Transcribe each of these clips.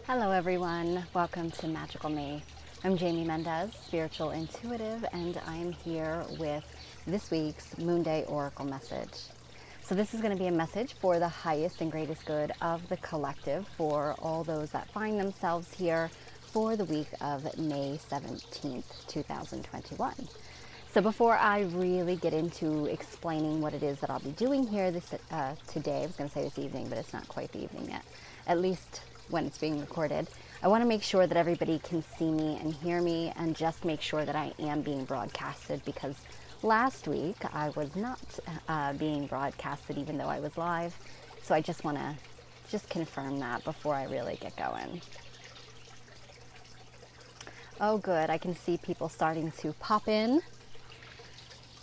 Hello everyone, welcome to Magical Me. I'm Jamie Mendez, spiritual intuitive, and I'm here with this week's Moon Day Oracle message. So this is going to be a message for the highest and greatest good of the collective, for all those that find themselves here for the week of May 17th, 2021. So before I really get into explaining what it is that I'll be doing here today, I was going to say this evening, but it's not quite the evening yet, at least when it's being recorded, I want to make sure that everybody can see me and hear me, and just make sure that I am being broadcasted, because last week I was not being broadcasted even though I was live. So I just want to confirm that before I really get going. Oh good, I can see people starting to pop in.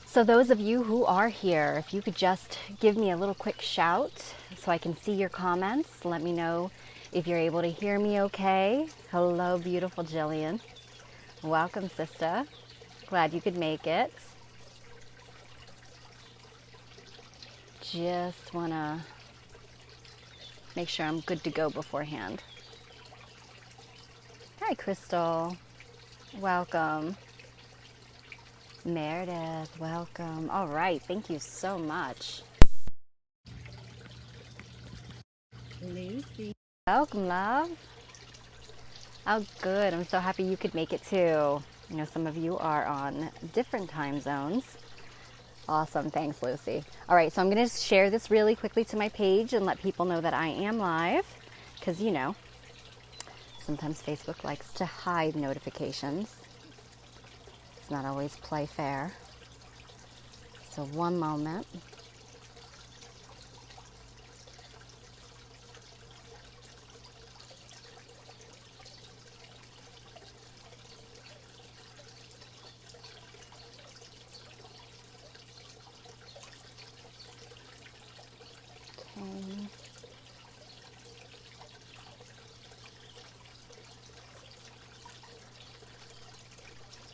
So those of you who are here, if you could just give me a little quick shout so I can see your comments. Let me know if you're able to hear me okay. Hello, beautiful Jillian. Welcome, sister. Glad you could make it. Just want to make sure I'm good to go beforehand. Hi, Crystal. Welcome. Meredith, welcome. All right, thank you so much. Lucy. Welcome, love. Oh, good. I'm so happy you could make it too. You know, some of you are on different time zones. Awesome. Thanks, Lucy. All right, so I'm going to share this really quickly to my page and let people know that I am live, because, you know, sometimes Facebook likes to hide notifications. It's not always play fair. So one moment. Okay.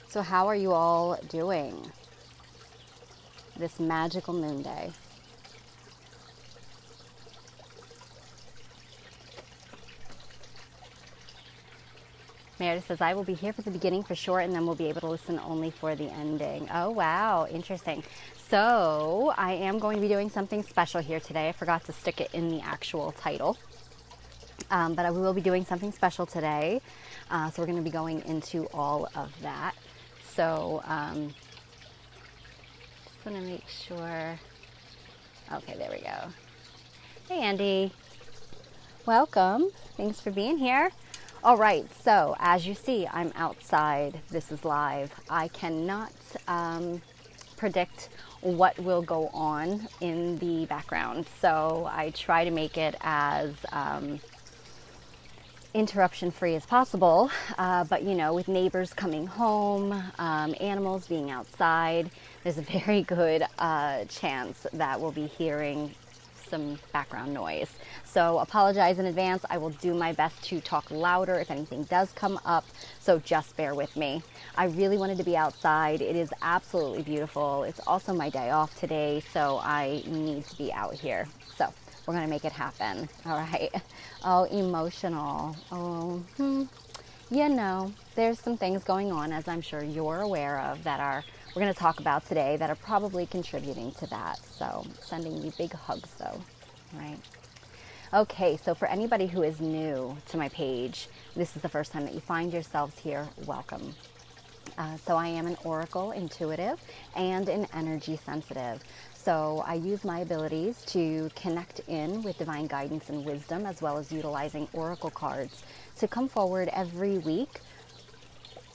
So how are you all doing this magical moon day? Meredith says, I will be here for the beginning for sure, and then we'll be able to listen only for the ending. Oh, wow. Interesting. So I am going to be doing something special here today. I forgot to stick it in the actual title. But I will be doing something special today. So we're going to be going into all of that. So just want to make sure. Okay, there we go. Hey, Andy. Welcome. Thanks for being here. All right, so as you see, I'm outside. This is live. I cannot predict what will go on in the background, so I try to make it as interruption free as possible, but you know, with neighbors coming home, animals being outside, there's a very good chance that we'll be hearing some background noise. So apologize in advance. I will do my best to talk louder if anything does come up, so just bear with me. I really wanted to be outside. It is absolutely beautiful. It's also my day off today, so I need to be out here. So we're gonna make it happen. All right. Oh, emotional. Oh, you know, there's some things going on, as I'm sure you're aware of, that we're going to talk about today, that are probably contributing to that. So sending you big hugs though, right? Okay, so for anybody who is new to my page, this is the first time that you find yourselves here, welcome. So I am an oracle intuitive and an energy sensitive. So I use my abilities to connect in with divine guidance and wisdom, as well as utilizing oracle cards to come forward every week.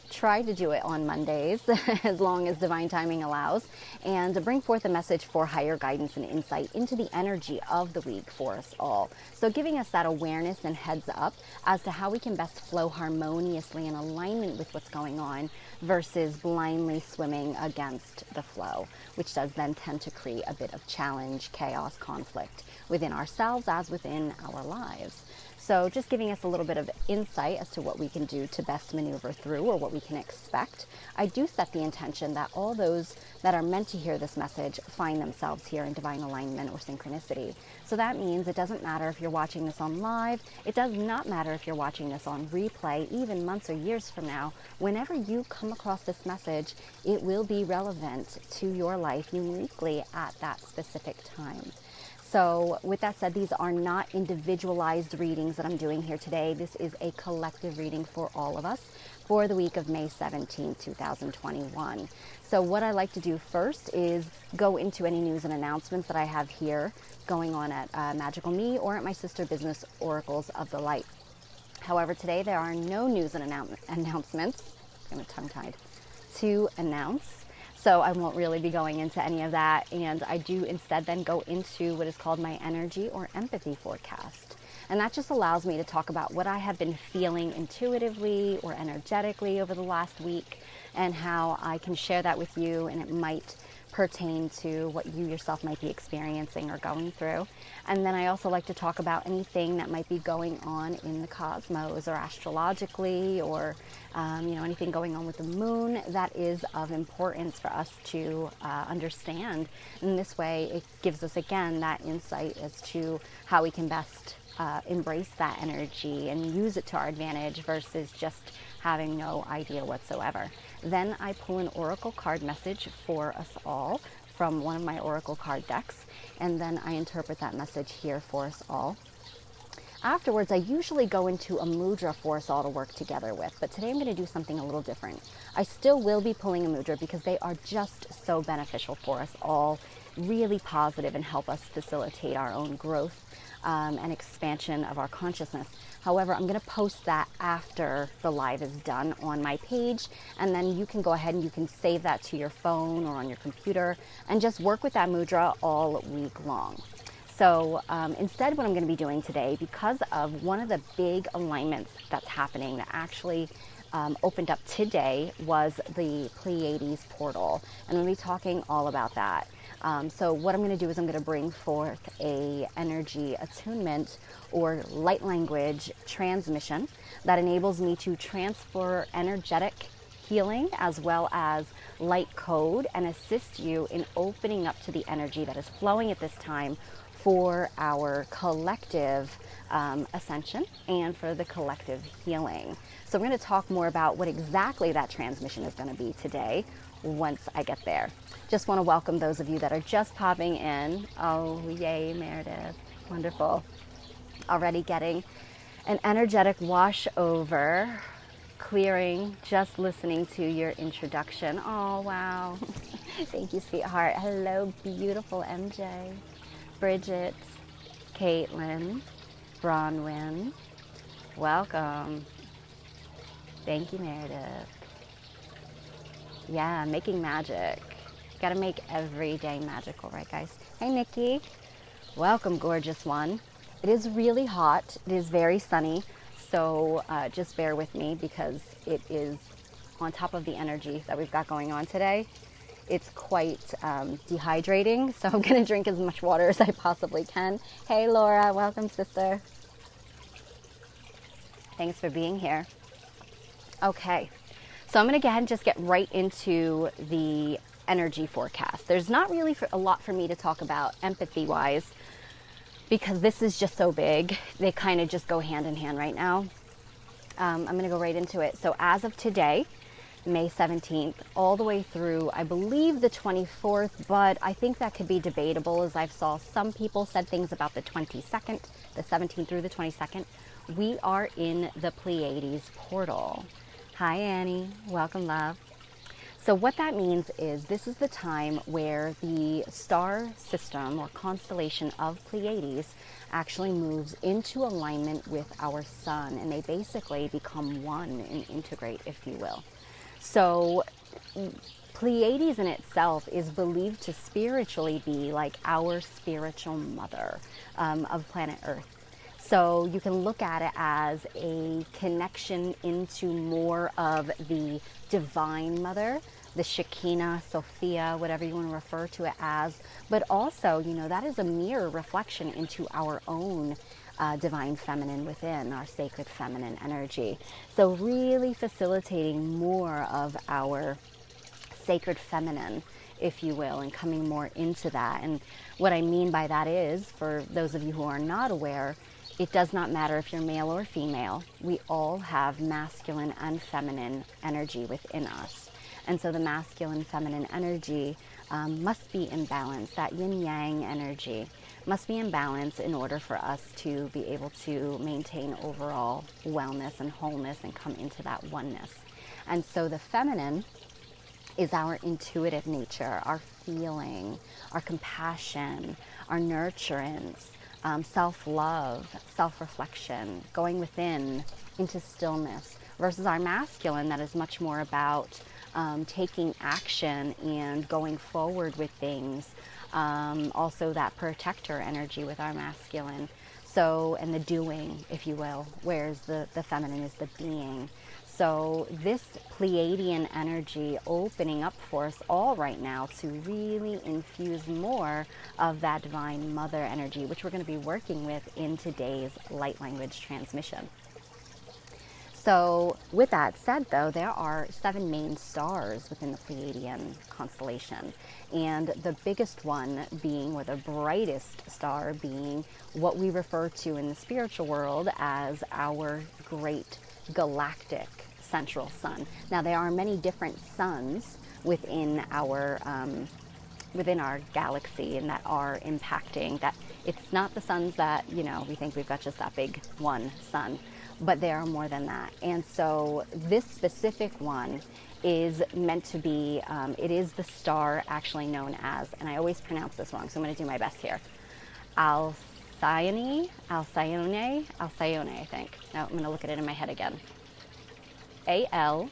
Try to do it on Mondays, as long as divine timing allows, and to bring forth a message for higher guidance and insight into the energy of the week for us all. So giving us that awareness and heads up as to how we can best flow harmoniously in alignment with what's going on, versus blindly swimming against the flow, which does then tend to create a bit of challenge, chaos, conflict within ourselves as within our lives. So just giving us a little bit of insight as to what we can do to best maneuver through, or what we can expect. I do set the intention that all those that are meant to hear this message find themselves here in divine alignment or synchronicity. So that means it doesn't matter if you're watching this on live. It does not matter if you're watching this on replay, even months or years from now. Whenever you come across this message, it will be relevant to your life uniquely at that specific time. So with that said, these are not individualized readings that I'm doing here today. This is a collective reading for all of us for the week of May 17, 2021. So what I like to do first is go into any news and announcements that I have here going on at Magical Me or at my sister business, Oracles of the Light. However, today there are no news and announcements, I'm tongue-tied, to announce. So I won't really be going into any of that, and I do instead then go into what is called my energy or empathy forecast. And that just allows me to talk about what I have been feeling intuitively or energetically over the last week, and how I can share that with you, and it might pertain to what you yourself might be experiencing or going through. And then I also like to talk about anything that might be going on in the cosmos or astrologically, or anything going on with the moon that is of importance for us to understand. In this way, it gives us again that insight as to how we can best embrace that energy and use it to our advantage versus just having no idea whatsoever. Then I pull an oracle card message for us all from one of my oracle card decks, and then I interpret that message here for us all. Afterwards, I usually go into a mudra for us all to work together with, but today I'm going to do something a little different. I still will be pulling a mudra because they are just so beneficial for us all, really positive, and help us facilitate our own growth and expansion of our consciousness. However, I'm going to post that after the live is done on my page, and then you can go ahead and you can save that to your phone or on your computer and just work with that mudra all week long. So instead, what I'm going to be doing today, because of one of the big alignments that's happening that actually opened up today, was the Pleiades Portal, and I'm going to be talking all about that. So what I'm going to do is I'm going to bring forth a energy attunement or light language transmission that enables me to transfer energetic healing as well as light code and assist you in opening up to the energy that is flowing at this time for our collective ascension and for the collective healing. So I'm going to talk more about what exactly that transmission is going to be today once I get there. Just want to welcome those of you that are just popping in. Oh, yay, Meredith. Wonderful. Already getting an energetic wash over, clearing, just listening to your introduction. Oh, wow. Thank you, sweetheart. Hello, beautiful MJ. Bridget, Caitlin, Bronwyn. Welcome. Thank you, Meredith. Yeah, making magic. Got to make every day magical, right, guys? Hey, Nikki. Welcome, gorgeous one. It is really hot. It is very sunny. So just bear with me because it is on top of the energy that we've got going on today. It's quite dehydrating. So I'm going to drink as much water as I possibly can. Hey, Laura. Welcome, sister. Thanks for being here. Okay. So I'm going to go ahead and just get right into the energy forecast. There's not really a lot for me to talk about empathy-wise because this is just so big. They kind of just go hand in hand right now. I'm going to go right into it. So as of today, May 17th, all the way through, I believe, the 24th, but I think that could be debatable, as I've saw some people said things about the 22nd, the 17th through the 22nd. We are in the Pleiades Portal. Hi, Annie. Welcome, love. So what that means is this is the time where the star system or constellation of Pleiades actually moves into alignment with our sun, and they basically become one and integrate, if you will. So Pleiades in itself is believed to spiritually be like our spiritual mother of planet Earth. So you can look at it as a connection into more of the divine mother, the Shekinah, Sophia, whatever you want to refer to it as. But also, that is a mirror reflection into our own divine feminine within, our sacred feminine energy. So really facilitating more of our sacred feminine, if you will, and coming more into that. And what I mean by that is, for those of you who are not aware, it does not matter if you're male or female. We all have masculine and feminine energy within us. And so the masculine feminine energy must be in balance. That yin yang energy must be in balance in order for us to be able to maintain overall wellness and wholeness and come into that oneness. And so the feminine is our intuitive nature, our feeling, our compassion, our nurturance, self-love, self-reflection, going within into stillness, versus our masculine that is much more about taking action and going forward with things. Also that protector energy with our masculine. So, and the doing, if you will, whereas the feminine is the being. So this Pleiadian energy opening up for us all right now to really infuse more of that divine mother energy, which we're going to be working with in today's light language transmission. So with that said, though, there are 7 main stars within the Pleiadian constellation. And the biggest one being, or the brightest star being, what we refer to in the spiritual world as our great galactic central sun. Now, there are many different suns within our galaxy and that are impacting that. It's not the suns that, you know, we think we've got just that big one sun, but there are more than that. And so this specific one is meant to be, it is the star actually known as, and I always pronounce this wrong, so I'm going to do my best here, Alcyone, I think. Now I'm going to look at it in my head again. Alcyone,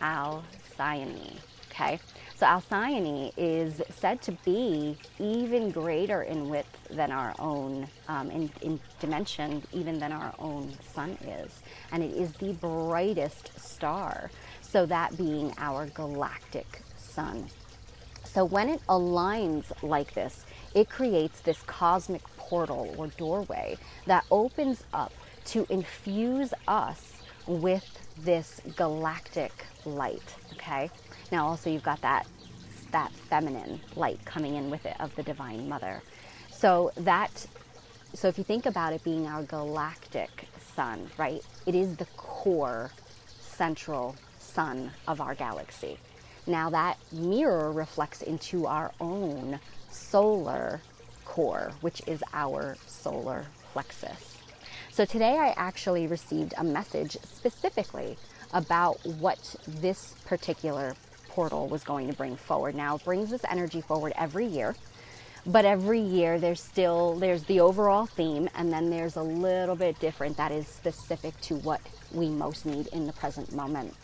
Alcyone, okay? So Alcyone is said to be even greater in width than our own, in dimension, even than our own sun is. And it is the brightest star, so that being our galactic sun. So when it aligns like this, it creates this cosmic portal or doorway that opens up to infuse us with this galactic light, okay? Now also you've got that feminine light coming in with it of the Divine Mother. So if you think about it being our galactic sun, right? It is the core central sun of our galaxy. Now that mirror reflects into our own solar core, which is our solar plexus. So today I actually received a message specifically about what this particular portal was going to bring forward. Now it brings this energy forward every year, but every year there's the overall theme, and then there's a little bit different that is specific to what we most need in the present moment.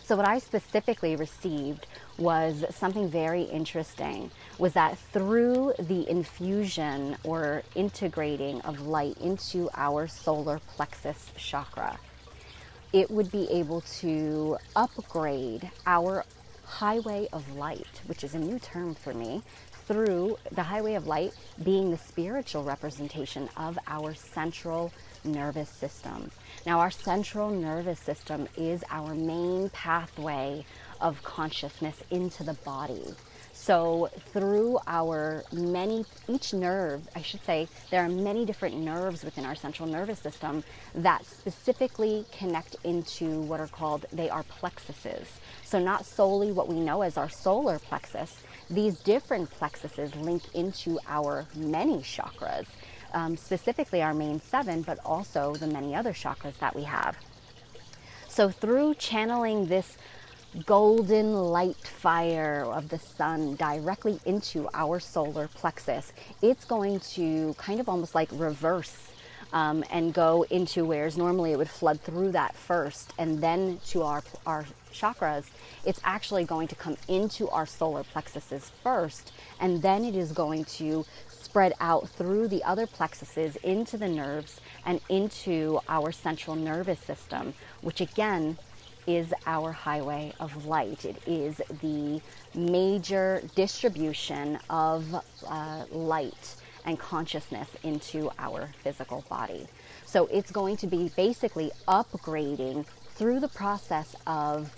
So what I specifically received was something very interesting, was that through the infusion or integrating of light into our solar plexus chakra, it would be able to upgrade our highway of light, which is a new term for me, through the highway of light being the spiritual representation of our central nervous system. Now, our central nervous system is our main pathway of consciousness into the body. So through each nerve, I should say, there are many different nerves within our central nervous system that specifically connect into what are called, they are plexuses. So not solely what we know as our solar plexus, these different plexuses link into our many chakras, specifically our main 7, but also the many other chakras that we have. So through channeling this golden light fire of the sun directly into our solar plexus, it's going to kind of almost like reverse and go into, whereas normally it would flood through that first and then to our chakras, it's actually going to come into our solar plexuses first, and then it is going to spread out through the other plexuses into the nerves and into our central nervous system, which again is our highway of light. It is the major distribution of light and consciousness into our physical body. So it's going to be basically upgrading through the process of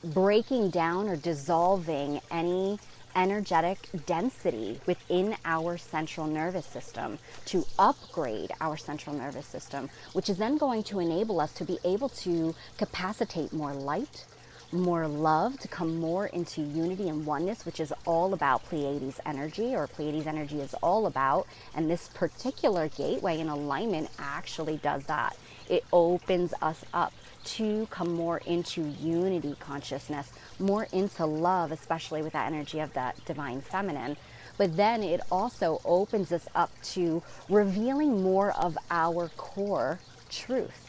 breaking down or dissolving any energetic density within our central nervous system to upgrade our central nervous system, which is then going to enable us to be able to capacitate more light, more love, to come more into unity and oneness, which is all about Pleiades energy, or Pleiades energy is all about. And this particular gateway in alignment actually does that. It opens us up to come more into unity consciousness, more into love, especially with that energy of that divine feminine. But then it also opens us up to revealing more of our core truth.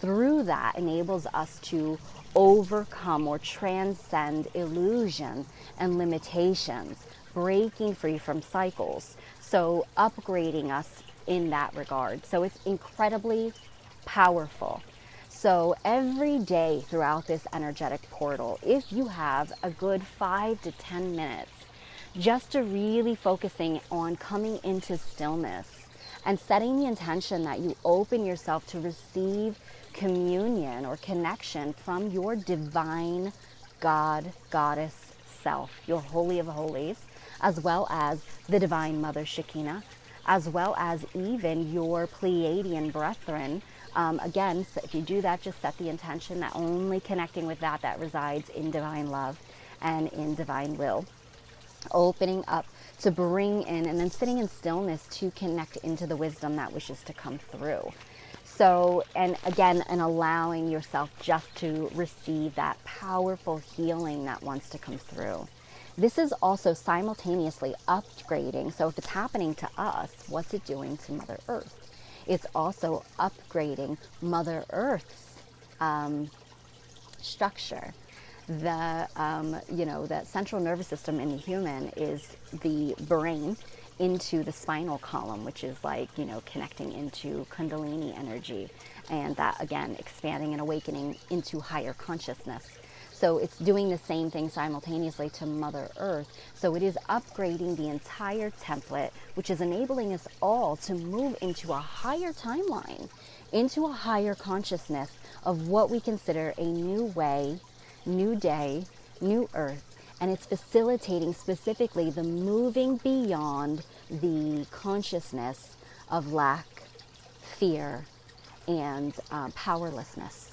Through that enables us to overcome or transcend illusion and limitations, breaking free from cycles. So upgrading us in that regard. So it's incredibly powerful. So every day throughout this energetic portal, if you have a good 5 to 10 minutes, just to really focusing on coming into stillness and setting the intention that you open yourself to receive communion or connection from your divine God, goddess self, your holy of holies, as well as the divine mother Shekinah, as well as even your Pleiadian brethren. Again, so if you do that, just set the intention that only connecting with that resides in divine love and in divine will. Opening up to bring in, and then sitting in stillness to connect into the wisdom that wishes to come through. So, and again, and allowing yourself just to receive that powerful healing that wants to come through. This is also simultaneously upgrading. So if it's happening to us, what's it doing to Mother Earth? It's also upgrading Mother Earth's structure. The central nervous system in the human is the brain into the spinal column, which is like, connecting into Kundalini energy. And that, again, expanding and awakening into higher consciousness. So it's doing the same thing simultaneously to Mother Earth. So it is upgrading the entire template, which is enabling us all to move into a higher timeline, into a higher consciousness of what we consider a new way, new day, new earth. And it's facilitating specifically the moving beyond the consciousness of lack, fear, and powerlessness.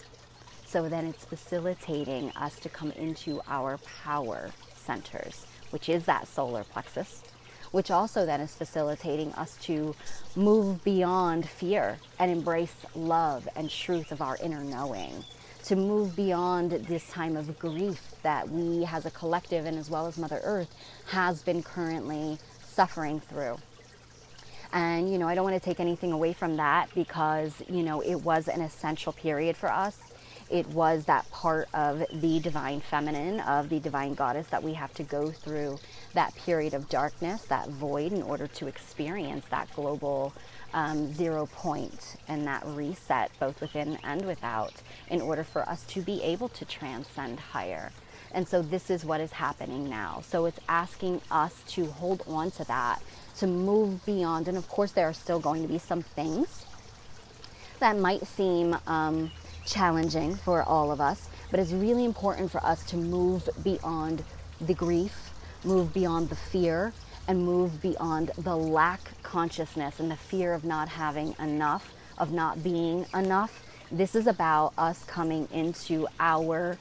So then it's facilitating us to come into our power centers, which is that solar plexus, which also then is facilitating us to move beyond fear and embrace love and truth of our inner knowing, to move beyond this time of grief that we as a collective and as well as Mother Earth has been currently suffering through. And, I don't want to take anything away from that because, it was an essential period for us. It was that part of the divine feminine, of the divine goddess, that we have to go through that period of darkness, that void, in order to experience that global 0 point and that reset, both within and without, in order for us to be able to transcend higher. And so this is what is happening now. So it's asking us to hold on to that, to move beyond. And of course, there are still going to be some things that might seem challenging for all of us, but it's really important for us to move beyond the grief, move beyond the fear, and move beyond the lack consciousness and the fear of not having enough, of not being enough. This is about us coming into our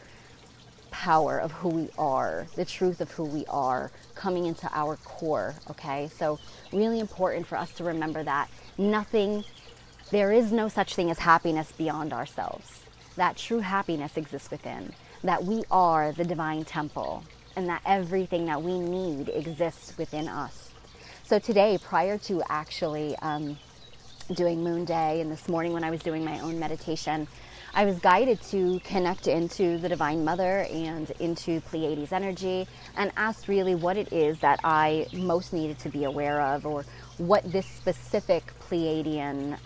power of who we are, the truth of who we are, coming into our core, okay? So really important for us to remember that there is no such thing as happiness beyond ourselves. That true happiness exists within, that we are the divine temple, and that everything that we need exists within us. So today, prior to actually doing Moon Day, and this morning when I was doing my own meditation, I was guided to connect into the Divine Mother and into Pleiades energy, and asked really what it is that I most needed to be aware of, or what this specific Pleiadian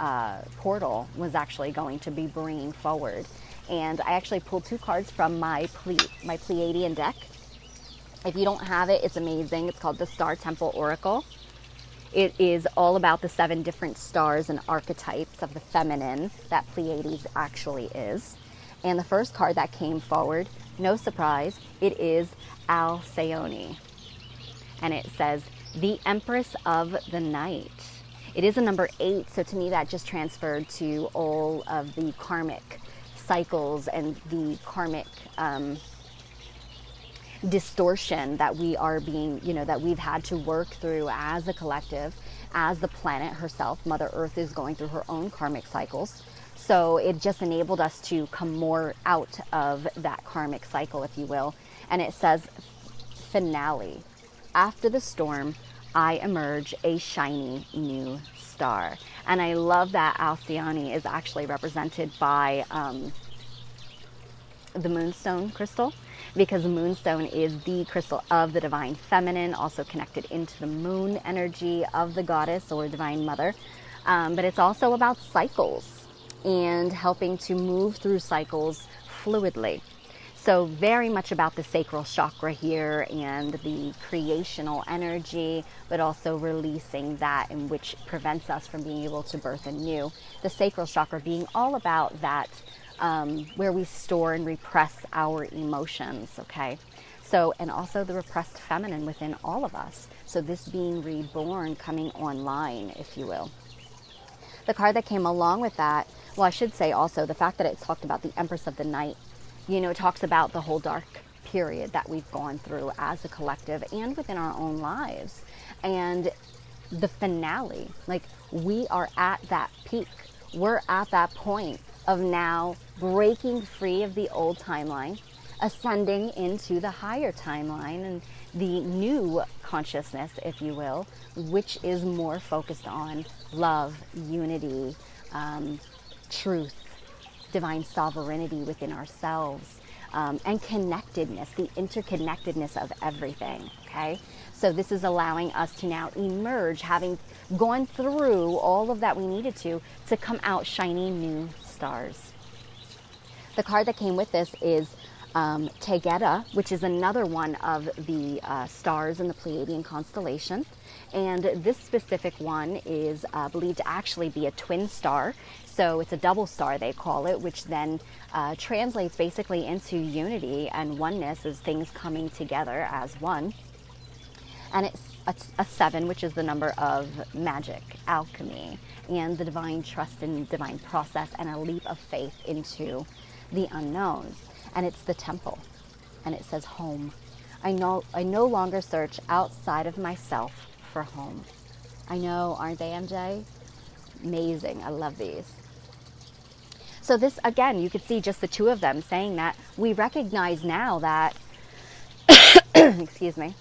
portal was actually going to be bringing forward. And I actually pulled 2 cards from my Pleiadian deck. If you don't have it, it's amazing. It's called the Star Temple Oracle. It is all about the 7 different stars and archetypes of the feminine that Pleiades actually is. And the first card that came forward, no surprise, it is Alcyone. And it says, the Empress of the Night. It is a number 8, so to me that just transferred to all of the karmic cycles and the karmic distortion that we are being, that we've had to work through as a collective, as the planet herself. Mother Earth is going through her own karmic cycles. So it just enabled us to come more out of that karmic cycle, if you will. And it says, finale. After the storm, I emerge a shiny new star. And I love that Alcyone is actually represented by the moonstone crystal, because the moonstone is the crystal of the divine feminine, also connected into the moon energy of the goddess or divine mother. But it's also about cycles and helping to move through cycles fluidly. So very much about the sacral chakra here and the creational energy, but also releasing that in which prevents us from being able to birth anew. The sacral chakra being all about that, where we store and repress our emotions, okay? So, and also the repressed feminine within all of us. So this being reborn, coming online, if you will. The card that came along with that, well, I should say also the fact that it talked about the Empress of the Night, it talks about the whole dark period that we've gone through as a collective and within our own lives. And the finale, like we are at that peak. We're at that point of now breaking free of the old timeline, ascending into the higher timeline and the new consciousness, if you will, which is more focused on love, unity, truth, divine sovereignty within ourselves, and connectedness, the interconnectedness of everything, okay? So this is allowing us to now emerge, having gone through all of that we needed to come out shiny new stars. The card that came with this is Tegeta, which is another one of the stars in the Pleiadian constellation. And this specific one is believed to actually be a twin star. So it's a double star, they call it, which then translates basically into unity and oneness as things coming together as one. And it's a 7, which is the number of magic, alchemy, and the divine trust and divine process, and a leap of faith into the unknown. And it's the temple, and it says home. I no longer search outside of myself for home. I know, aren't they, MJ? Amazing. I love these. So this, again, you could see just the two of them saying that we recognize now that, excuse me,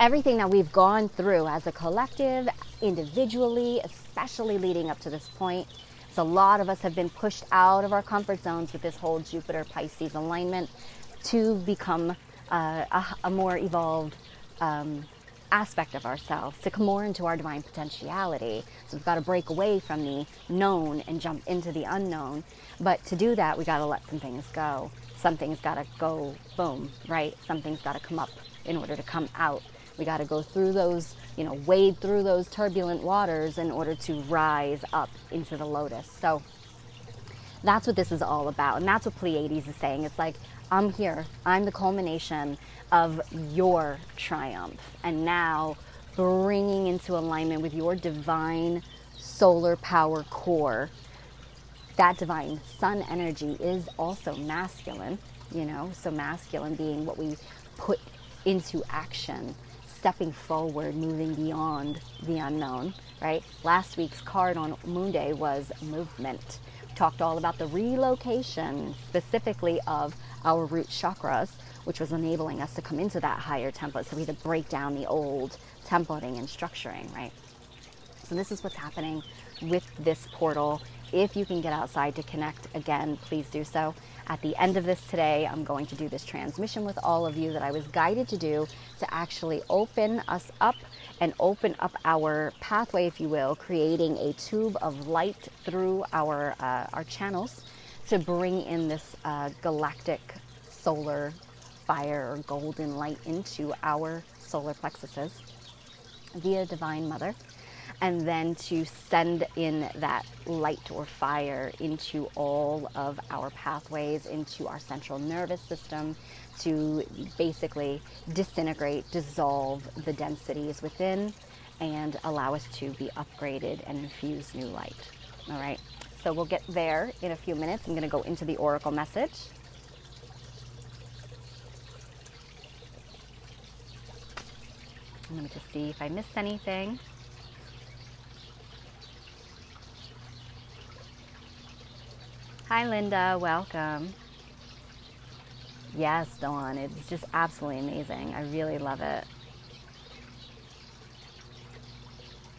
everything that we've gone through as a collective, individually, especially leading up to this point. So a lot of us have been pushed out of our comfort zones with this whole Jupiter-Pisces alignment to become a more evolved aspect of ourselves, to come more into our divine potentiality. So we've got to break away from the known and jump into the unknown. But to do that, we got to let some things go. Something's got to go boom, right? Something's got to come up in order to come out. We got to go through those, wade through those turbulent waters in order to rise up into the lotus. So that's what this is all about. And that's what Pleiades is saying. It's like, I'm here. I'm the culmination of your triumph. And now bringing into alignment with your divine solar power core. That divine sun energy is also masculine, so masculine being what we put into action, stepping forward, moving beyond the unknown, right? Last week's card on Moon Day was movement. We talked all about the relocation, specifically of our root chakras, which was enabling us to come into that higher template. So we had to break down the old templating and structuring, right? So this is what's happening with this portal. If you can get outside to connect, again, please do so. At the end of this today, I'm going to do this transmission with all of you that I was guided to do to actually open us up and open up our pathway, if you will, creating a tube of light through our channels to bring in this galactic solar fire or golden light into our solar plexuses via Divine Mother, and then to send in that light or fire into all of our pathways, into our central nervous system, to basically disintegrate, dissolve the densities within, and allow us to be upgraded and infuse new light. All right, so we'll get there in a few minutes. I'm going to go into the oracle message. Let me just see if I missed anything. Hi, Linda. Welcome. Yes, Dawn. It's just absolutely amazing. I really love it.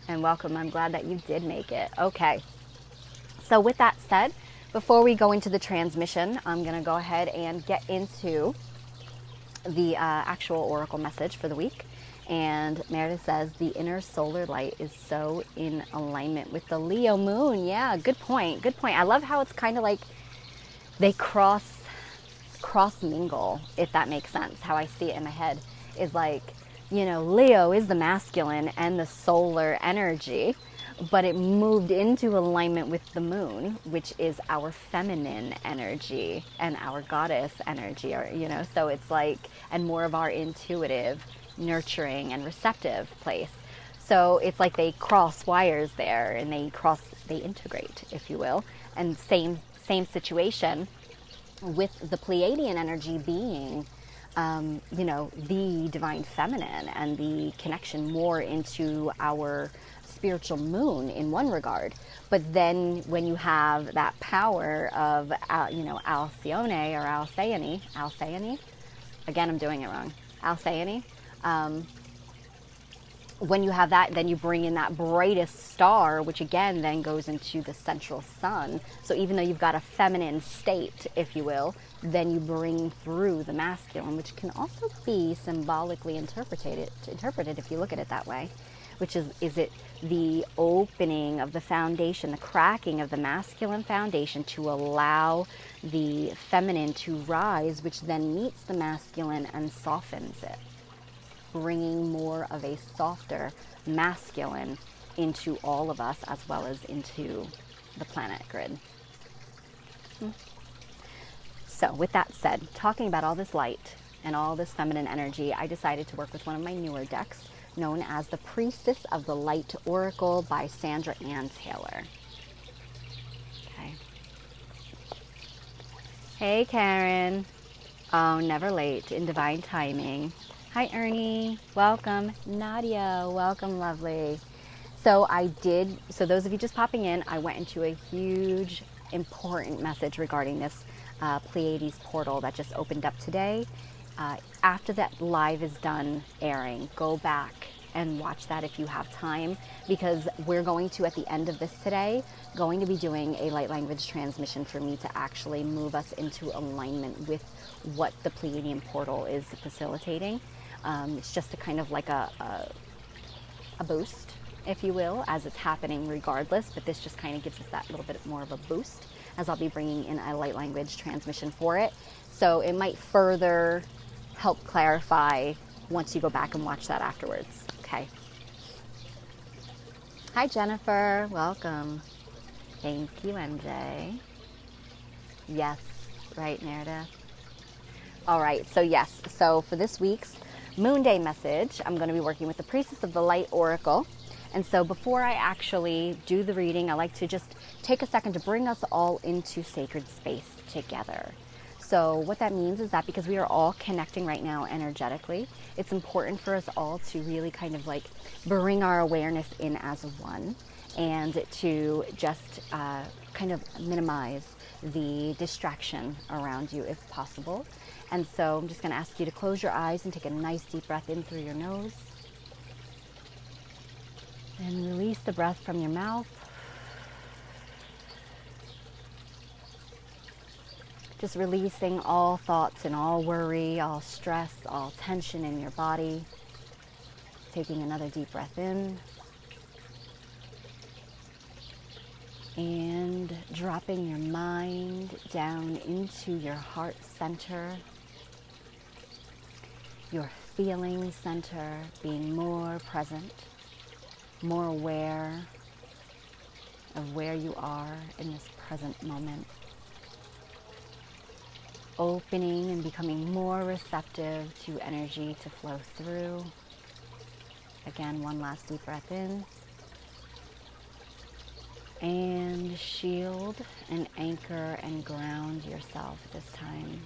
And welcome. I'm glad that you did make it. Okay. So with that said, before we go into the transmission, I'm going to go ahead and get into the actual oracle message for the week. And Meredith says the inner solar light is so in alignment with the Leo moon. Yeah, good point. Good point. I love how it's kind of like they cross mingle, if that makes sense. How I see it in my head is like, you know, Leo is the masculine and the solar energy, but it moved into alignment with the moon, which is our feminine energy and our goddess energy, or, you know, so it's like, and more of our intuitive, nurturing and receptive place. So it's like they cross wires there, and they integrate, if you will. And same situation with the Pleiadian energy being, you know, the divine feminine and the connection more into our spiritual moon in one regard. But then when you have that power of, you know, Alcyone or Alcyone, again, I'm doing it wrong, Alcyone, when you have that, then you bring in that brightest star, which again then goes into the central sun. So even though you've got a feminine state, if you will, then you bring through the masculine, which can also be symbolically interpreted if you look at it that way, which is it the opening of the foundation, the cracking of the masculine foundation to allow the feminine to rise, which then meets the masculine and softens it, bringing more of a softer masculine into all of us, as well as into the planet grid. So with that said, talking about all this light and all this feminine energy, I decided to work with one of my newer decks, known as the Priestess of the Light Oracle by Sandra Ann Taylor. Okay. Hey, Karen. Oh, never late in divine timing. Hi, Ernie. Welcome. Nadia. Welcome, lovely. So those of you just popping in, I went into a huge, important message regarding this Pleiades portal that just opened up today. After that live is done airing, go back and watch that if you have time, because we're going to, at the end of this today, going to be doing a light language transmission for me to actually move us into alignment with what the Pleiadian portal is facilitating. It's just a kind of like a boost, if you will, as it's happening regardless, but this just kind of gives us that little bit more of a boost, as I'll be bringing in a light language transmission for it. So it might further help clarify once you go back and watch that afterwards. Okay. Hi, Jennifer. Welcome. Thank you, MJ. Yes, right, Meredith. All right, so yes. So for this week's Moon Day message, I'm going to be working with the Priestess of the Light Oracle. And so before I actually do the reading, I like to just take a second to bring us all into sacred space together. So what that means is that because we are all connecting right now energetically, it's important for us all to really kind of like bring our awareness in as one, and to just kind of minimize the distraction around you if possible. And so I'm just going to ask you to close your eyes and take a nice deep breath in through your nose. And release the breath from your mouth. Just releasing all thoughts and all worry, all stress, all tension in your body. Taking another deep breath in. And dropping your mind down into your heart center. your feeling center, being more present, more aware of where you are in this present moment. Opening and becoming more receptive to energy to flow through. Again, one last deep breath in. And shield and anchor and ground yourself this time.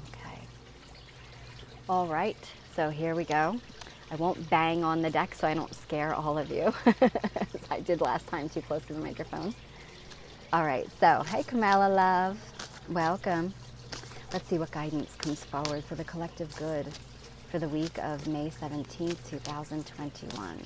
Okay. All right, so here we go. I won't bang on the deck so I don't scare all of you, as I did last time too close to the microphone. All right, so hey Kamala love, welcome. Let's see what guidance comes forward for the collective good for the week of May 17th, 2021.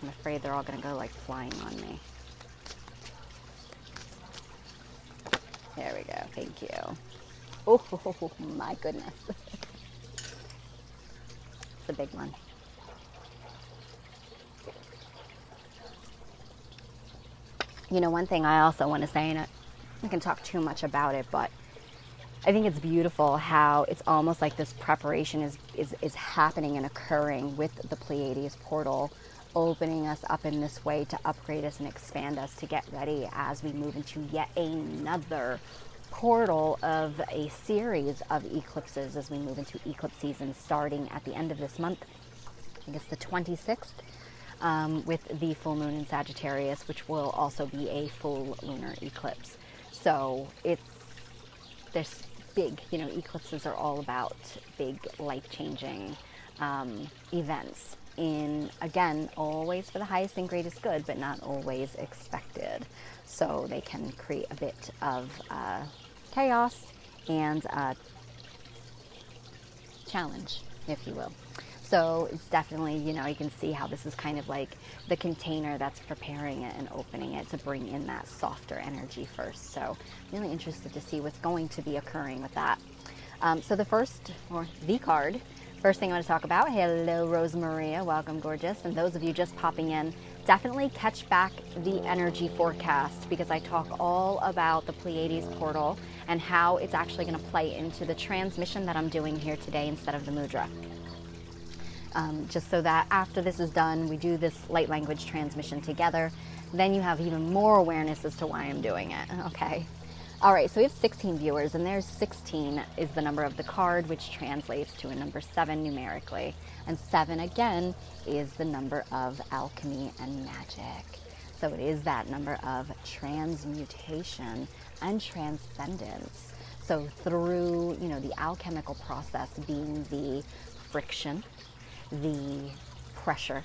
I'm afraid they're all going to go like flying on me. There we go. Thank you. Oh my goodness. It's a big one. You know, one thing I also want to say, and I can talk too much about it, but I think it's beautiful how it's almost like this preparation is happening and occurring with the Pleiades portal, opening us up in this way to upgrade us and expand us to get ready as we move into yet another portal of a series of eclipses as we move into eclipse season starting at the end of this month. I think it's the 26th, with the full moon in Sagittarius, which will also be a full lunar eclipse. So there's big, eclipses are all about big life-changing events in, again, always for the highest and greatest good, but not always expected. So they can create a bit of chaos and challenge, if you will. So it's definitely, you can see how this is kind of like the container that's preparing it and opening it to bring in that softer energy first. So really interested to see what's going to be occurring with that. So the first thing I want to talk about, hello Rose Maria, welcome gorgeous. And those of you just popping in, definitely catch back the energy forecast because I talk all about the Pleiades portal and how it's actually going to play into the transmission that I'm doing here today instead of the mudra. Just so that after this is done, we do this light language transmission together. Then you have even more awareness as to why I'm doing it, okay? All right, so we have 16 viewers, and there's 16 is the number of the card, which translates to a number 7 numerically. And 7, again, is the number of alchemy and magic. So it is that number of transmutation and transcendence. So through, the alchemical process being the friction, the pressure,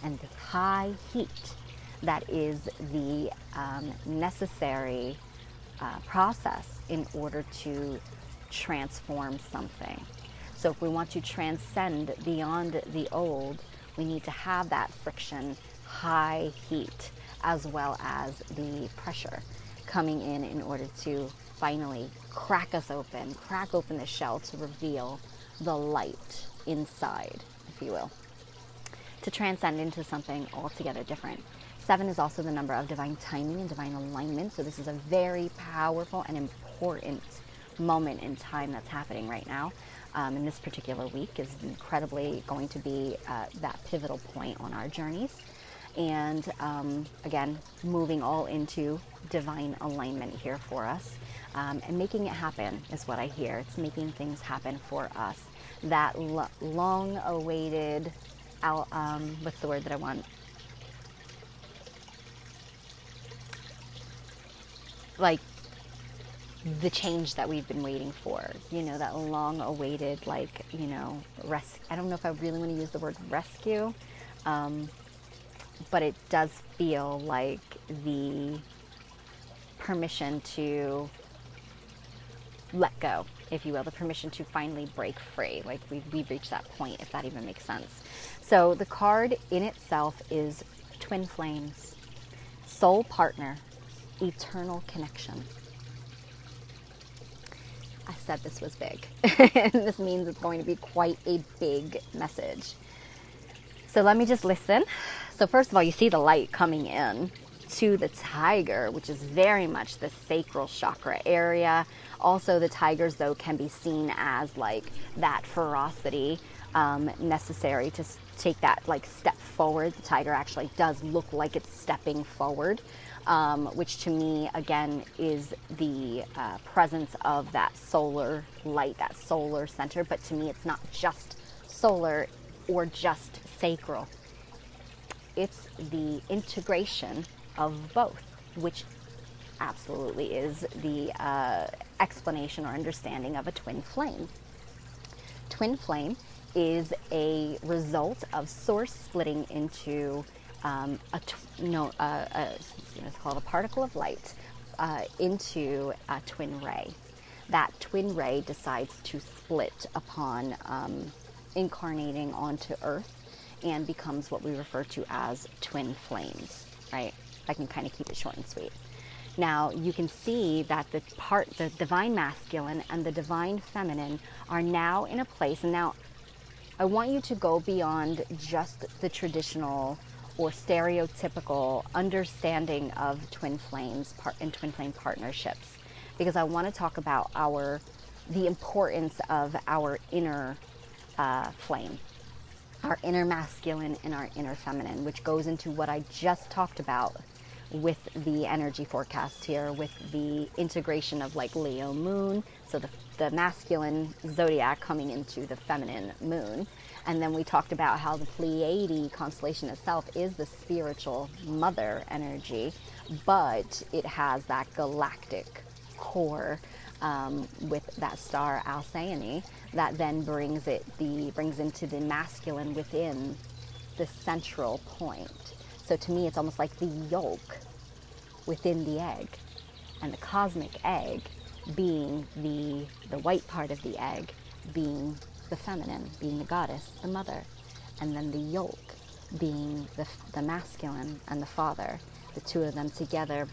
and the high heat that is the necessary process in order to transform something. So if we want to transcend beyond the old, we need to have that friction, high heat, as well as the pressure coming in order to finally crack open the shell to reveal the light inside, if you will, to transcend into something altogether different. 7 is also the number of divine timing and divine alignment. So this is a very powerful and important moment in time that's happening right now. And this particular week is incredibly going to be that pivotal point on our journeys. And again, moving all into divine alignment here for us. And making it happen is what I hear. It's making things happen for us. That long-awaited, what's the word that I want? Like the change that we've been waiting for, that long-awaited, I don't know if I really want to use the word rescue, but it does feel like the permission to let go, if you will, the permission to finally break free. Like we've reached that point, if that even makes sense. So the card in itself is twin flames. soul partner, eternal connection. I said this was big. And this means it's going to be quite a big message. So let me just listen. So first of all, you see the light coming in to the tiger, which is very much the sacral chakra area. Also, the tigers, though, can be seen as like that ferocity necessary to take that like step forward. The tiger actually does look like it's stepping forward, which to me, again, is the presence of that solar light, that solar center. But to me, it's not just solar or just sacral. It's the integration of both, which absolutely is the explanation or understanding of a twin flame. Twin flame is a result of source splitting into it's called a particle of light into a twin ray. That twin ray decides to split upon incarnating onto Earth and becomes what we refer to as twin flames, right? I can kind of keep it short and sweet. Now, you can see that the divine masculine and the divine feminine are now in a place, and now I want you to go beyond just the traditional or stereotypical understanding of twin flames and twin flame partnerships, because I want to talk about the importance of our inner flame, our inner masculine and our inner feminine, which goes into what I just talked about with the energy forecast here, with the integration of like Leo moon, so the masculine zodiac coming into the feminine moon. And then we talked about how the Pleiades constellation itself is the spiritual mother energy, but it has that galactic core with that star Alcyone that then brings into the masculine within the central point. So to me, it's almost like the yolk within the egg, and the cosmic egg being the white part of the egg, being the feminine, being the goddess, the mother, and then the yolk being the masculine and the father. The two of them together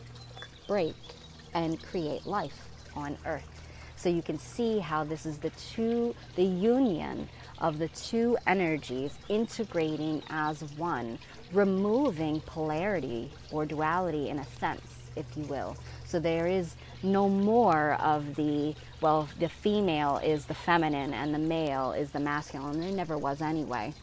break and create life on Earth. So you can see how this is the union of the two energies integrating as one, removing polarity or duality in a sense, if you will. So there is no more of the female is the feminine and the male is the masculine. There never was anyway.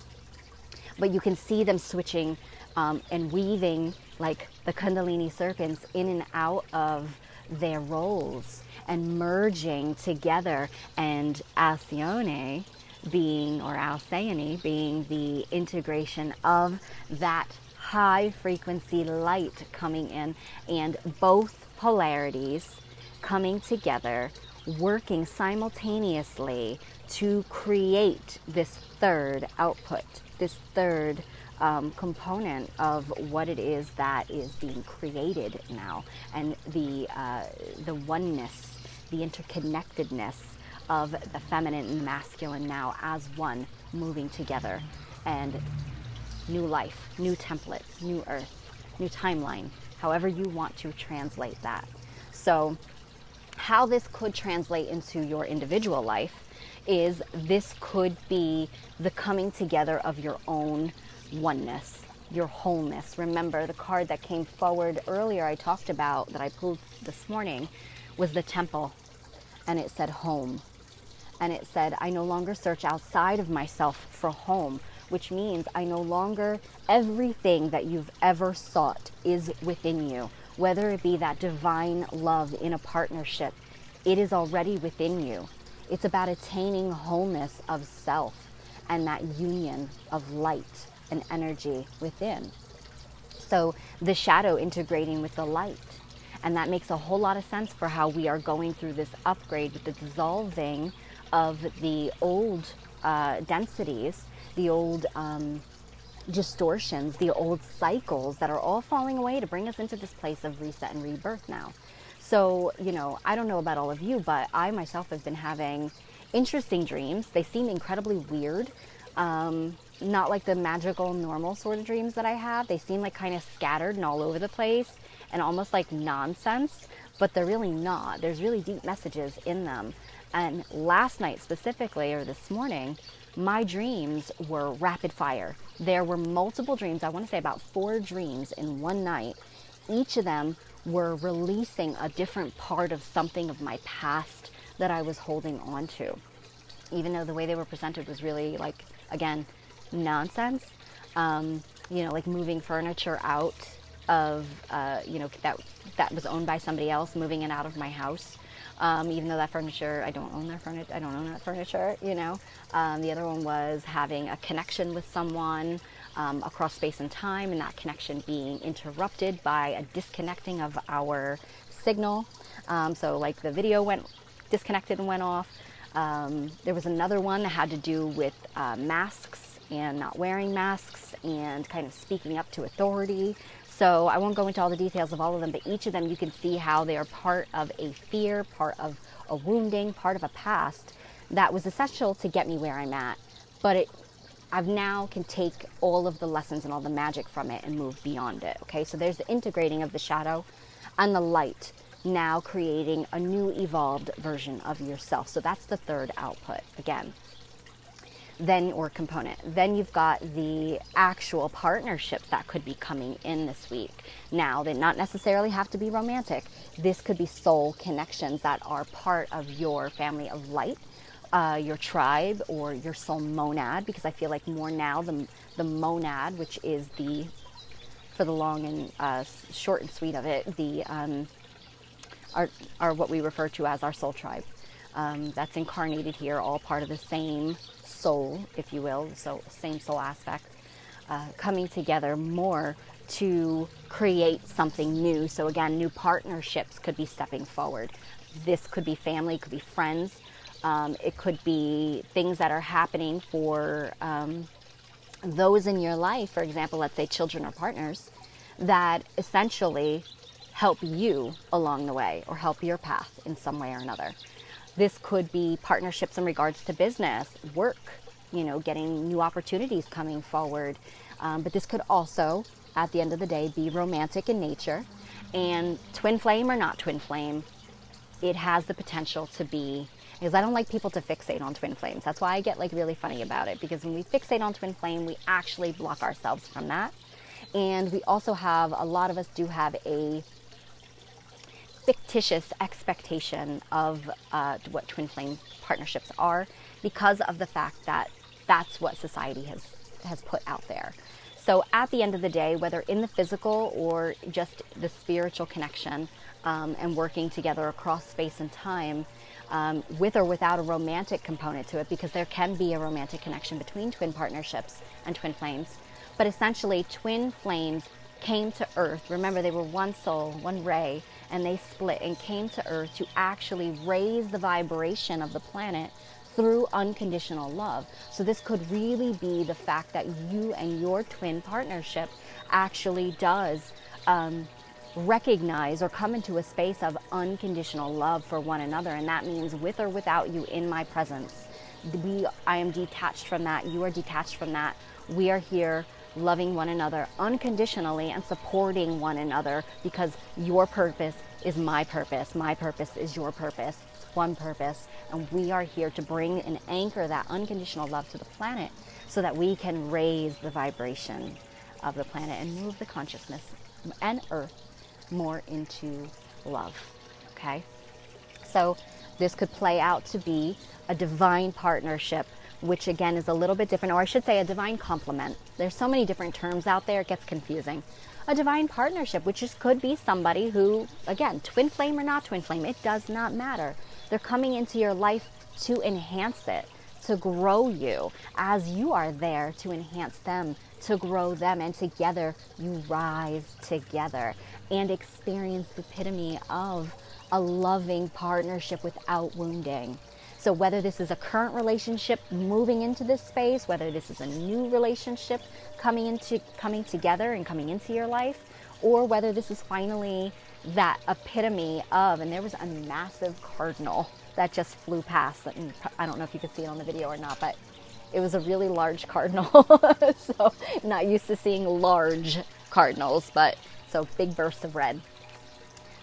But you can see them switching and weaving like the Kundalini serpents in and out of their roles and merging together, and Alcyone being the integration of that high frequency light coming in, and both polarities coming together, working simultaneously to create this third output, this third component of what it is that is being created now, and the oneness, the interconnectedness of the feminine and masculine now as one, moving together, and new life, new template, new earth, new timeline, however you want to translate that. So how this could translate into your individual life is this could be the coming together of your own oneness, your wholeness. Remember, the card that came forward earlier I talked about, that I pulled this morning, was the Temple, and it said home. And it said, I no longer search outside of myself for home, which means I no longer, everything that you've ever sought is within you, whether it be that divine love in a partnership, it is already within you. It's about attaining wholeness of self and that union of light and energy within. So the shadow integrating with the light. And that makes a whole lot of sense for how we are going through this upgrade with the dissolving of the old densities, the old distortions, the old cycles that are all falling away to bring us into this place of reset and rebirth now. So, I don't know about all of you, but I myself have been having interesting dreams. They seem incredibly weird. Not like the magical normal sort of dreams that I have. They seem like kind of scattered and all over the place and almost like nonsense, but they're really not. There's really deep messages in them. And last night specifically, or this morning, my dreams were rapid fire. There were multiple dreams. I want to say about 4 dreams in one night. Each of them were releasing a different part of something of my past that I was holding on to. Even though the way they were presented was really like, again, nonsense, like moving furniture out of, that was owned by somebody else, moving it out of my house. Even though that furniture, I don't own that furniture, The other one was having a connection with someone across space and time, and that connection being interrupted by a disconnecting of our signal. So like the video went disconnected and went off. There was another one that had to do with masks and not wearing masks and kind of speaking up to authority. So I won't go into all the details of all of them, but each of them you can see how they are part of a fear, part of a wounding, part of a past that was essential to get me where I'm at. But I've now can take all of the lessons and all the magic from it and move beyond it. Okay, so there's the integrating of the shadow and the light, now creating a new evolved version of yourself. So that's the third output again. Then, or component. Then you've got the actual partnerships that could be coming in this week. Now, they not necessarily have to be romantic. This could be soul connections that are part of your family of light, your tribe, or your soul monad, because I feel like more now the monad, which is for the long and short and sweet of it, are what we refer to as our soul tribe. That's incarnated here, all part of the same soul, if you will, so same soul aspect, coming together more to create something new. So again, new partnerships could be stepping forward. This could be family, it could be friends, it could be things that are happening for those in your life, for example, let's say children or partners, that essentially help you along the way or help your path in some way or another. This could be partnerships in regards to business, work, getting new opportunities coming forward. But this could also, at the end of the day, be romantic in nature. And twin flame or not twin flame, it has the potential to be, because I don't like people to fixate on twin flames. That's why I get like really funny about it, because when we fixate on twin flame, we actually block ourselves from that. And we also have, a lot of us do have a fictitious expectation of what twin flame partnerships are, because of the fact that that's what society has put out there. So at the end of the day, whether in the physical or just the spiritual connection, and working together across space and time, with or without a romantic component to it, because there can be a romantic connection between twin partnerships and twin flames. But essentially, twin flames came to Earth. Remember, they were one soul, one ray, and they split and came to Earth to actually raise the vibration of the planet through unconditional love. So this could really be the fact that you and your twin partnership actually does recognize or come into a space of unconditional love for one another. And that means with or without you in my presence. I am detached from that. You are detached from that. We are here loving one another unconditionally and supporting one another, because your purpose is my purpose is your purpose. It's one purpose, and we are here to bring and anchor that unconditional love to the planet so that we can raise the vibration of the planet and move the consciousness and Earth more into love. Okay, so this could play out to be a divine partnership, which again is a little bit different, or I should say a divine complement. There's so many different terms out there, it gets confusing. A divine partnership, which just could be somebody who, again, twin flame or not twin flame, it does not matter. They're coming into your life to enhance it, to grow you, as you are there to enhance them, to grow them, and together you rise together and experience the epitome of a loving partnership without wounding. So whether this is a current relationship moving into this space, whether this is a new relationship coming together and coming into your life, or whether this is finally that epitome of, and there was a massive cardinal that just flew past. I don't know if you could see it on the video or not, but it was a really large cardinal. So not used to seeing large cardinals, but so big bursts of red.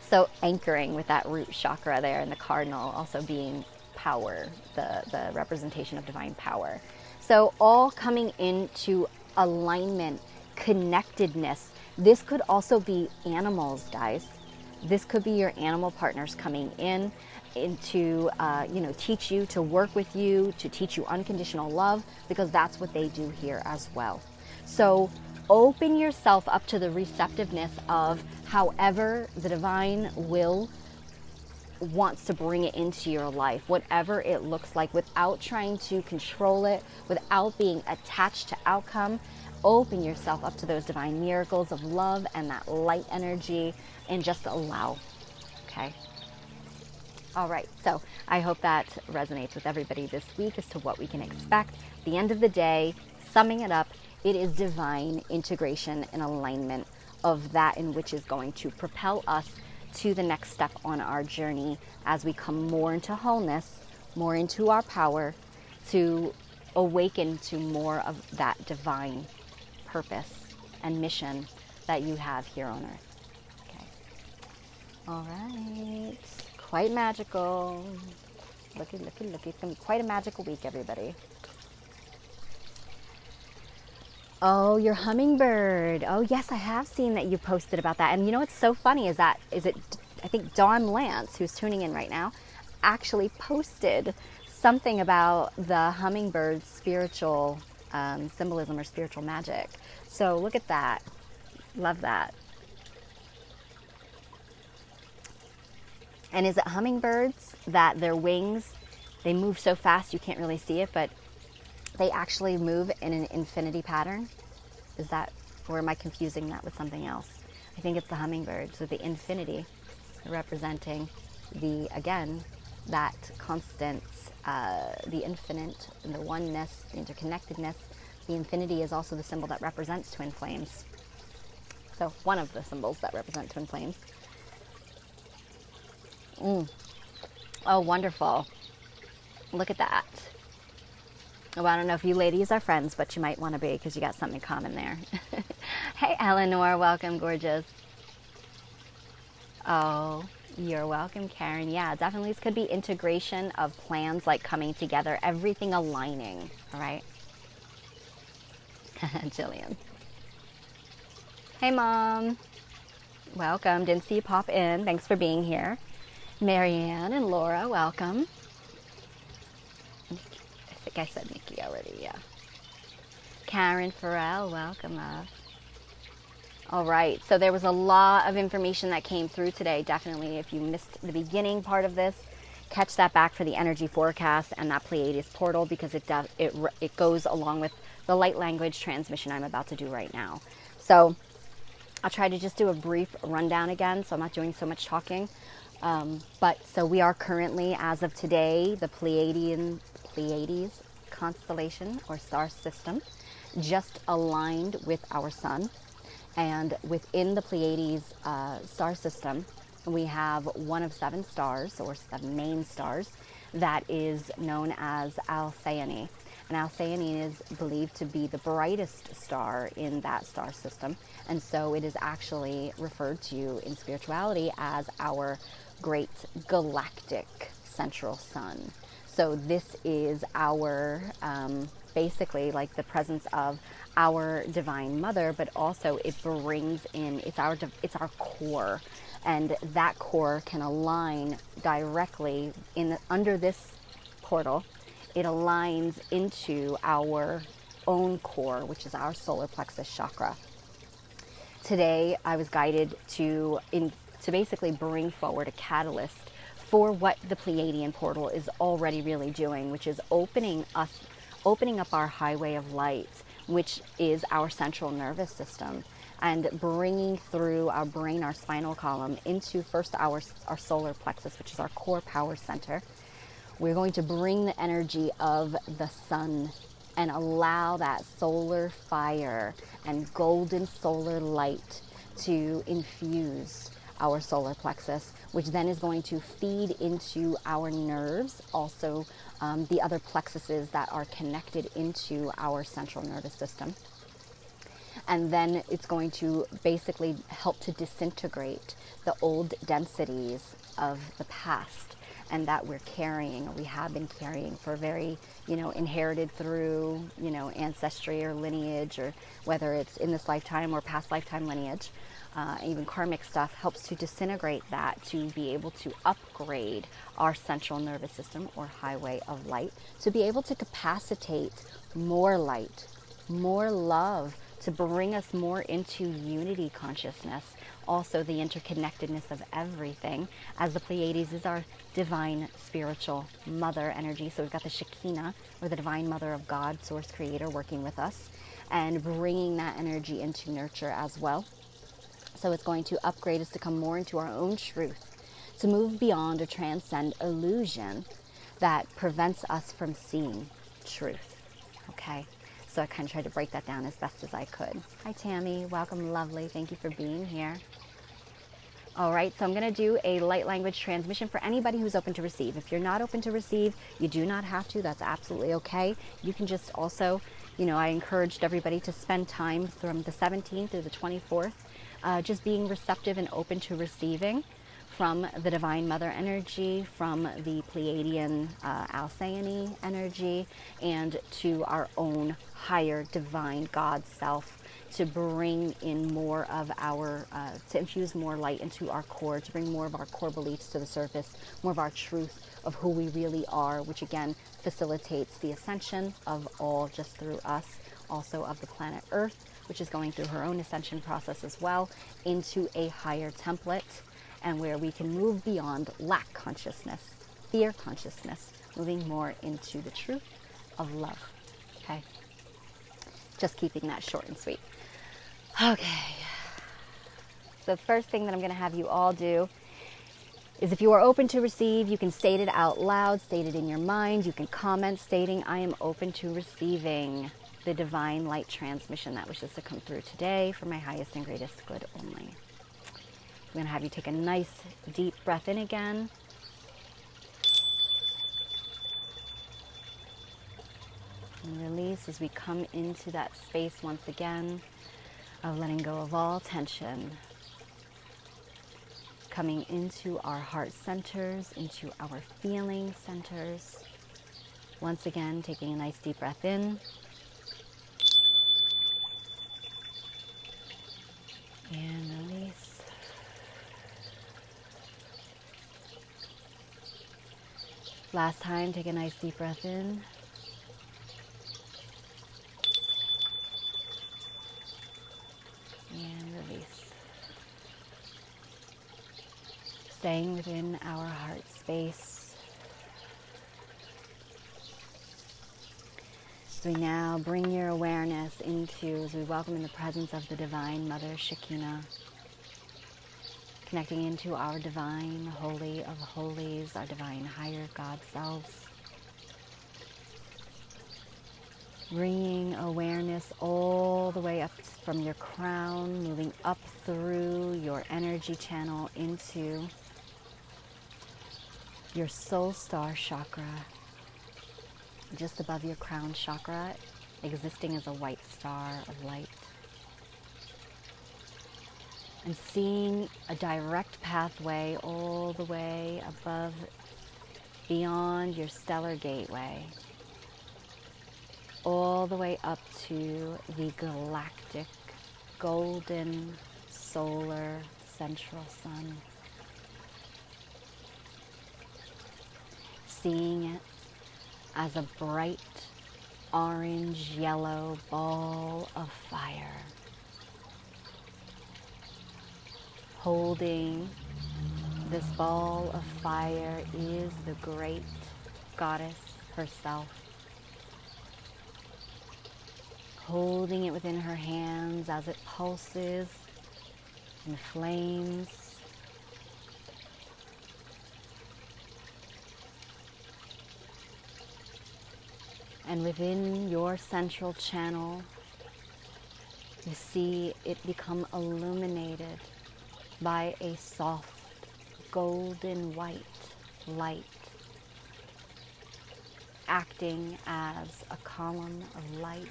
So anchoring with that root chakra there, and the cardinal also being power, the representation of divine power. So all coming into alignment, connectedness. This could also be animals, guys. This could be your animal partners coming in to teach you, to work with you, to teach you unconditional love, because that's what they do here as well. So open yourself up to the receptiveness of however the divine will wants to bring it into your life, whatever it looks like, without trying to control it, without being attached to outcome. Open yourself up to those divine miracles of love and that light energy, and just allow. Okay. All right. So I hope that resonates with everybody this week as to what we can expect. At the end of the day, summing it up, it is divine integration and alignment of that in which is going to propel us to the next step on our journey as we come more into wholeness, more into our power, to awaken to more of that divine purpose and mission that you have here on earth. Okay. All right. Quite magical. Looky. It's going to be quite a magical week, everybody. Oh, your hummingbird. Oh, yes, I have seen that you posted about that. And you know what's so funny is I think Dawn Lance, who's tuning in right now, actually posted something about the hummingbird's spiritual symbolism or spiritual magic. So look at that. Love that. And is it hummingbirds that their wings, they move so fast you can't really see it, but they actually move in an infinity pattern? Is that, or am I confusing that with something else? I think it's the hummingbird. So the infinity representing that constant, the infinite, and the oneness, the interconnectedness. The infinity is also the symbol that represents twin flames. So one of the symbols that represent twin flames. Oh, wonderful. Look at that. Well, I don't know if you ladies are friends, but you might want to be, because you got something in common there. Hey, Eleanor, welcome, gorgeous. Oh, you're welcome, Karen. Yeah, definitely this could be integration of plans, like coming together, everything aligning, all right? Jillian. Hey, Mom. Welcome. Didn't see you pop in. Thanks for being here. Marianne and Laura, welcome. I think I said Nikki already, yeah. Karen Farrell, welcome, love. All right, so there was a lot of information that came through today. Definitely, if you missed the beginning part of this, catch that back for the energy forecast and that Pleiades portal, because it goes along with the light language transmission I'm about to do right now. So I'll try to just do a brief rundown again, so I'm not doing so much talking. So we are currently, as of today, the Pleiades Constellation or star system, just aligned with our sun. And within the Pleiades star system, we have one of 7 stars, or 7 main stars, that is known as Alcyone. And Alcyone is believed to be the brightest star in that star system. And so it is actually referred to in spirituality as our great galactic central sun. So this is our, basically like the presence of our divine mother, but also it brings in, it's our core. And that core can align directly under this portal. It aligns into our own core, which is our solar plexus chakra. Today, I was guided to basically bring forward a catalyst for what the Pleiadian portal is already really doing, which is opening up our highway of light, which is our central nervous system, and bringing through our brain, our spinal column, into first our solar plexus, which is our core power center. We're going to bring the energy of the sun and allow that solar fire and golden solar light to infuse our solar plexus, which then is going to feed into our nerves, also the other plexuses that are connected into our central nervous system. And then it's going to basically help to disintegrate the old densities of the past and that we're carrying, or we have been carrying for very, inherited through, ancestry or lineage, or whether it's in this lifetime or past lifetime lineage. Even karmic stuff helps to disintegrate that, to be able to upgrade our central nervous system or highway of light, to be able to capacitate more light, more love, to bring us more into unity consciousness. Also the interconnectedness of everything, as the Pleiades is our divine spiritual mother energy. So we've got the Shekinah, or the divine mother of God, source creator, working with us and bringing that energy into nurture as well. So it's going to upgrade us to come more into our own truth, to move beyond or transcend illusion that prevents us from seeing truth. Okay? So I kind of tried to break that down as best as I could. Hi, Tammy. Welcome, lovely. Thank you for being here. All right, so I'm going to do a light language transmission for anybody who's open to receive. If you're not open to receive, you do not have to. That's absolutely okay. You can just also, I encouraged everybody to spend time from the 17th through the 24th, just being receptive and open to receiving from the Divine Mother energy, from the Pleiadian Alcyone energy, and to our own higher divine God self, to bring in more of our, to infuse more light into our core, to bring more of our core beliefs to the surface, more of our truth of who we really are, which again facilitates the ascension of all just through us, also of the planet Earth, which is going through her own ascension process as well, into a higher template, and where we can move beyond lack consciousness, fear consciousness, moving more into the truth of love. Okay? Just keeping that short and sweet. Okay. So the first thing that I'm going to have you all do is, if you are open to receive, you can state it out loud, state it in your mind. You can comment stating, I am open to receiving the divine light transmission that wishes to come through today for my highest and greatest good only. I'm going to have you take a nice deep breath in again. And release as we come into that space once again of letting go of all tension. Coming into our heart centers, into our feeling centers. Once again, taking a nice deep breath in. And release. Last time, take a nice deep breath in. And release. Staying within our heart space. So we now bring your awareness into, as we welcome in the presence of the Divine Mother Shekinah, connecting into our divine holy of holies, our divine higher God selves. Bringing awareness all the way up from your crown, moving up through your energy channel into your soul star chakra, just above your crown chakra, existing as a white star of light. And seeing a direct pathway all the way above, beyond your stellar gateway, all the way up to the galactic, golden, solar, central sun. Seeing it as a bright, orange-yellow ball of fire. Holding this ball of fire is the great goddess herself. Holding it within her hands as it pulses and flames. And within your central channel, you see it become illuminated by a soft, golden white light. acting as a column of light,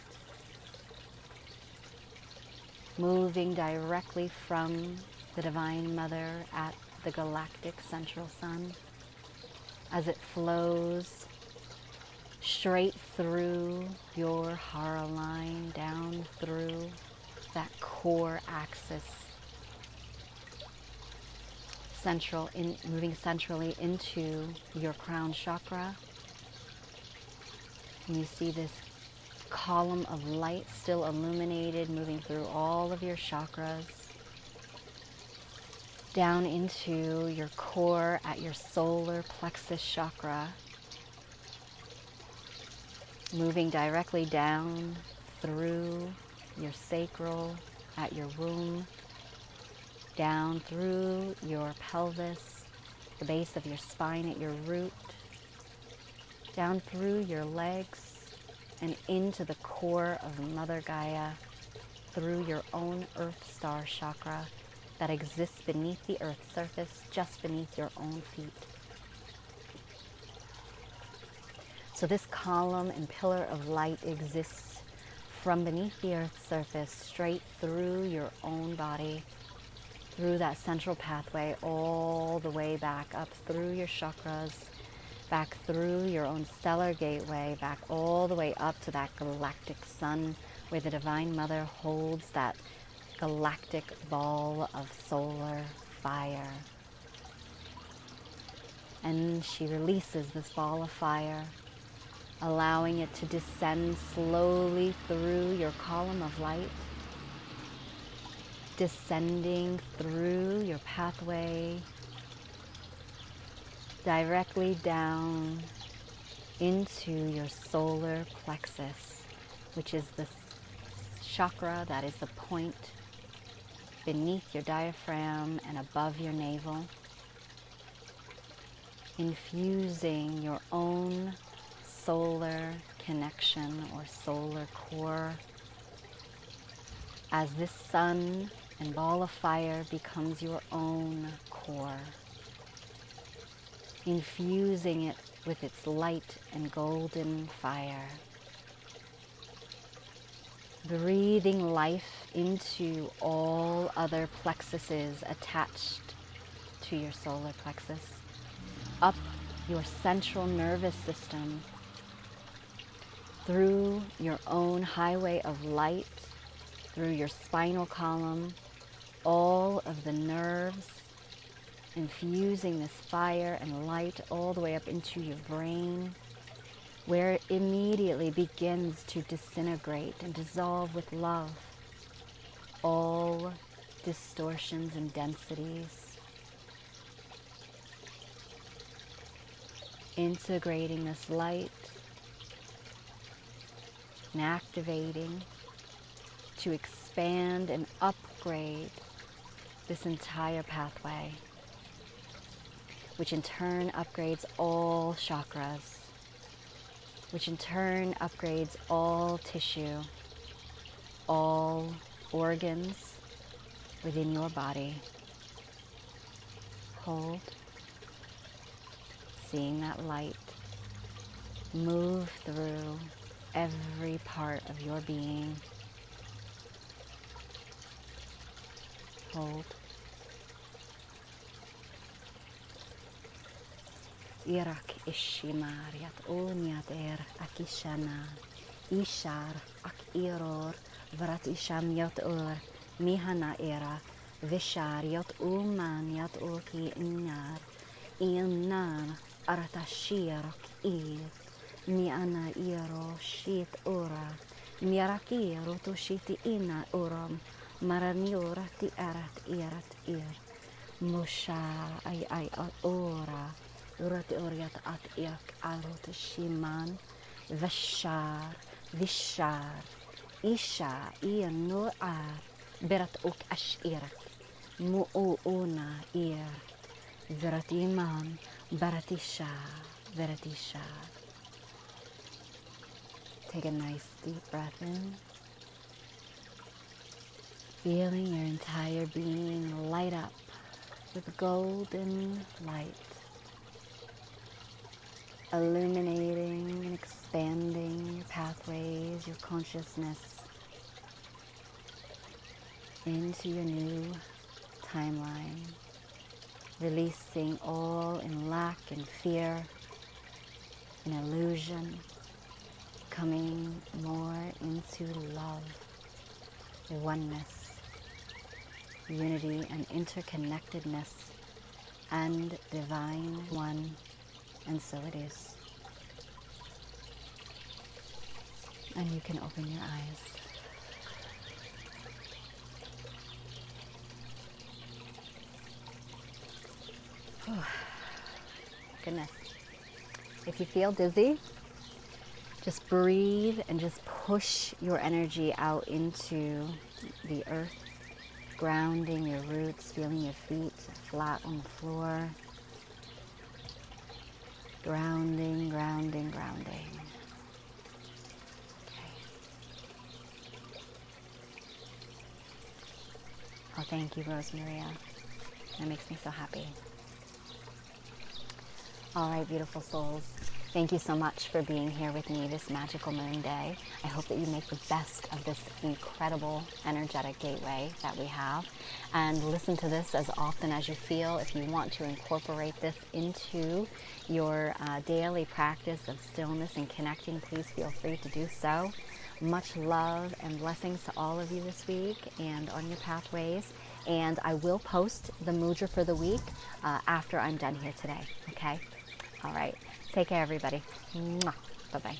moving directly from the Divine Mother at the galactic central sun as it flows straight through your hara line, down through that core axis, moving centrally into your crown chakra. And you see this column of light still illuminated, moving through all of your chakras, down into your core at your solar plexus chakra, moving directly down through your sacral at your womb, down through your pelvis, the base of your spine at your root, down through your legs and into the core of Mother Gaia, through your own Earth Star chakra that exists beneath the Earth's surface, just beneath your own feet. So this column and pillar of light exists from beneath the Earth's surface straight through your own body, through that central pathway, all the way back up through your chakras, back through your own stellar gateway, back all the way up to that galactic sun where the Divine Mother holds that galactic ball of solar fire. And she releases this ball of fire, allowing it to descend slowly through your column of light, descending through your pathway, directly down into your solar plexus, which is the chakra that is the point beneath your diaphragm and above your navel, infusing your own solar connection or solar core as this sun and ball of fire becomes your own core, infusing it with its light and golden fire, breathing life into all other plexuses attached to your solar plexus, up your central nervous system, through your own highway of light, through your spinal column, all of the nerves, infusing this fire and light all the way up into your brain, where it immediately begins to disintegrate and dissolve with love all distortions and densities, integrating this light and activating to expand and upgrade this entire pathway, which in turn upgrades all chakras, which in turn upgrades all tissue, all organs within your body. Hold, seeing that light move through every part of your being. Hold. Irak ishimariat uniat akishana ishar ak iror vrat isham yot mihana era vishar yot yot oki inar inar aratashirak miana iro shit miraki rotoshiti ina maraniorati erat Mosha ay ora urati oriat at iak arot shiman vishar isha no ar berat ok ashirak muuna veratiman baratisha. Take a nice deep breath in, feeling your entire being light up with golden light, illuminating and expanding your pathways, your consciousness into your new timeline, releasing all in lack and fear and illusion, coming more into love, oneness, unity and interconnectedness, and divine one, and so it is. And you can open your eyes. Goodness. If you feel dizzy, just breathe and just push your energy out into the earth, grounding your roots, feeling your feet flat on the floor. Grounding, grounding, grounding. Okay. Oh, thank you, Rose Maria. That makes me so happy. All right, beautiful souls. Thank you so much for being here with me this magical moon day. I hope that you make the best of this incredible energetic gateway that we have. And listen to this as often as you feel. If you want to incorporate this into your daily practice of stillness and connecting, please feel free to do so. Much love and blessings to all of you this week and on your pathways. And I will post the mudra for the week after I'm done here today, okay? All right. Take care, everybody. Mwah. Bye-bye.